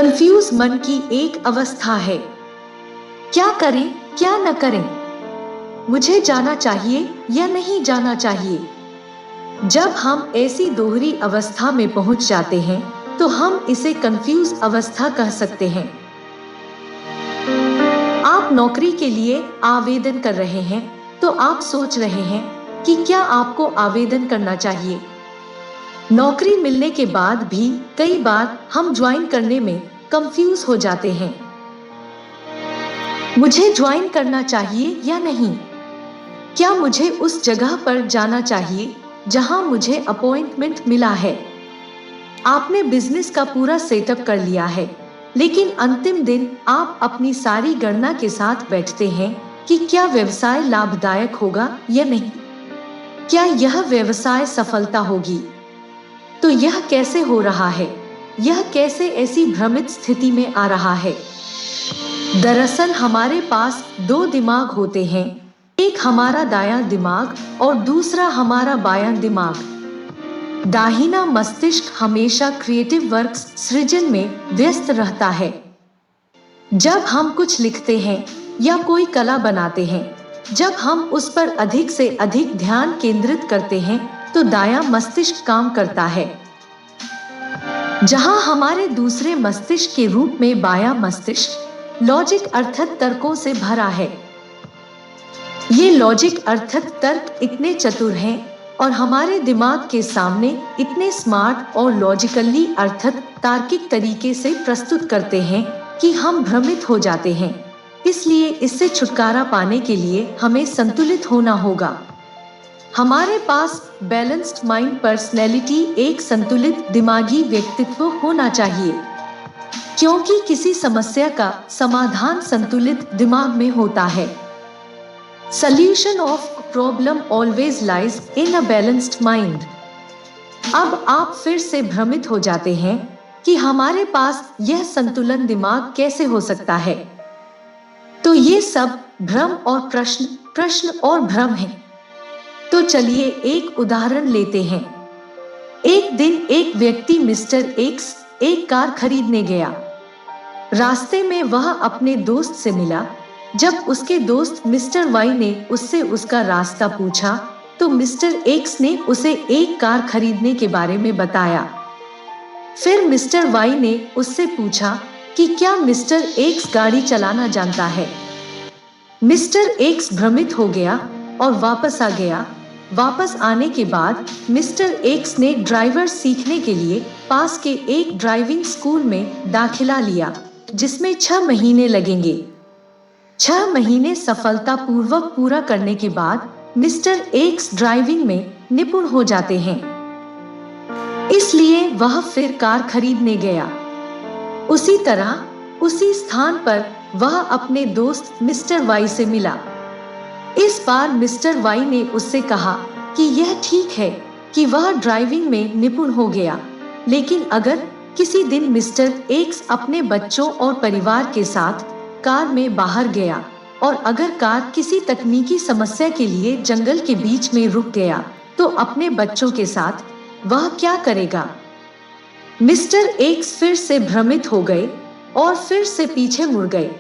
Confuse मन की एक अवस्था है। क्या करें, क्या न करें? मुझे जाना चाहिए या नहीं जाना चाहिए? जब हम ऐसी दोहरी अवस्था में पहुंच जाते हैं तो हम इसे कंफ्यूज अवस्था कह सकते हैं। आप नौकरी के लिए आवेदन कर रहे हैं तो आप सोच रहे हैं कि क्या आपको आवेदन करना चाहिए। नौकरी मिलने के बाद भी कई बार हम ज्वाइन करने में कंफ्यूज हो जाते हैं। मुझे ज्वाइन करना चाहिए या नहीं? क्या मुझे उस जगह पर जाना चाहिए जहां मुझे अपॉइंटमेंट मिला है? आपने बिजनेस का पूरा सेटअप कर लिया है, लेकिन अंतिम दिन आप अपनी सारी गणना के साथ बैठते हैं कि क्या व्यवसाय लाभदायक होगा या नहीं। क्या यह व्यवसाय सफलता होगी? तो यह कैसे हो रहा है? यह कैसे ऐसी भ्रमित स्थिति में आ रहा है? दरअसल हमारे पास दो दिमाग होते हैं, एक हमारा दायां दिमाग और दूसरा हमारा बायां दिमाग। दाहिना मस्तिष्क हमेशा क्रिएटिव वर्क सृजन में व्यस्त रहता है। जब हम कुछ लिखते हैं या कोई कला बनाते हैं, जब हम उस पर अधिक से अधिक ध्यान केंद्रित करते हैं तो दायां मस्तिष्क काम करता है, जहां हमारे दूसरे मस्तिष्क के रूप में बायां मस्तिष्क लॉजिक अर्थात तर्कों से भरा है। ये लॉजिक अर्थात तर्क इतने चतुर हैं और हमारे दिमाग के सामने इतने स्मार्ट और लॉजिकली अर्थात तार्किक तरीके से प्रस्तुत करते हैं कि हम भ्रमित हो जाते हैं। इसलिए इससे छुटकारा पाने के लिए हमें संतुलित होना होगा। हमारे पास बैलेंस्ड माइंड पर्सनैलिटी, एक संतुलित दिमागी व्यक्तित्व होना चाहिए, क्योंकि किसी समस्या का समाधान संतुलित दिमाग में होता है। Solution of problem always lies in a balanced mind। अब आप फिर से भ्रमित हो जाते हैं कि हमारे पास यह संतुलन दिमाग कैसे हो सकता है। तो ये सब भ्रम और प्रश्न और भ्रम है। तो चलिए एक उदाहरण लेते हैं। एक दिन एक व्यक्ति मिस्टर एक्स एक कार खरीदने गया। रास्ते में वह अपने दोस्त से मिला। जब उसके दोस्त मिस्टर वाई ने उससे उसका रास्ता पूछा तो मिस्टर एक्स ने उसे एक कार खरीदने के बारे में बताया। फिर मिस्टर वाई ने उससे पूछा कि क्या मिस्टर एक्स गाड़ी चलाना जानता है। मिस्टर एक्स भ्रमित हो गया और वापस आ गया। वापस आने के बाद मिस्टर एक्स ने ड्राइवर सीखने के लिए पास के एक ड्राइविंग स्कूल में दाखिला लिया, जिसमें 6 महीने लगेंगे। 6 महीने सफलतापूर्वक पूरा करने के बाद मिस्टर एक्स ड्राइविंग में निपुण हो जाते हैं। इसलिए वह फिर कार खरीदने गया। उसी तरह उसी स्थान पर वह अपने दोस्त मिस्टर वाई से मिला। इस बार मिस्टर वाई ने उससे कहा कि यह ठीक है कि वह ड्राइविंग में निपुण हो गया, लेकिन अगर किसी दिन मिस्टर एक्स अपने बच्चों और परिवार के साथ कार में बाहर गया और अगर कार किसी तकनीकी समस्या के लिए जंगल के बीच में रुक गया तो अपने बच्चों के साथ वह क्या करेगा? मिस्टर एक्स फिर से भ्रमित हो गए और फिर से पीछे मुड़ गए।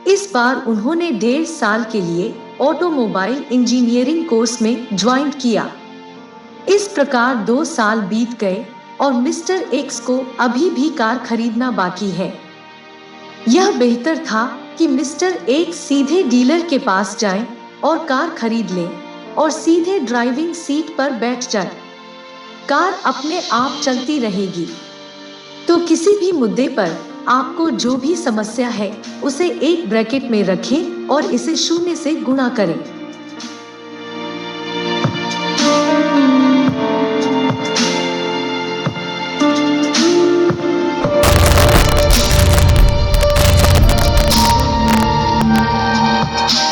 इस बार उन्होंने 1.5 साल के लिए ऑटोमोबाइल इंजीनियरिंग कोर्स में ज्वाइन किया। इस प्रकार 2 साल बीत गए और मिस्टर एक्स को अभी भी कार खरीदना बाकी है। यह बेहतर था कि मिस्टर एक्स सीधे डीलर के पास जाएं और कार खरीद लें और सीधे ड्राइविंग सीट पर बैठ जाएं। कार अपने आप चलती रहेगी। तो किसी भी मुद्दे पर आपको जो भी समस्या है उसे एक ब्रैकेट में रखें और इसे 0 से गुणा करें।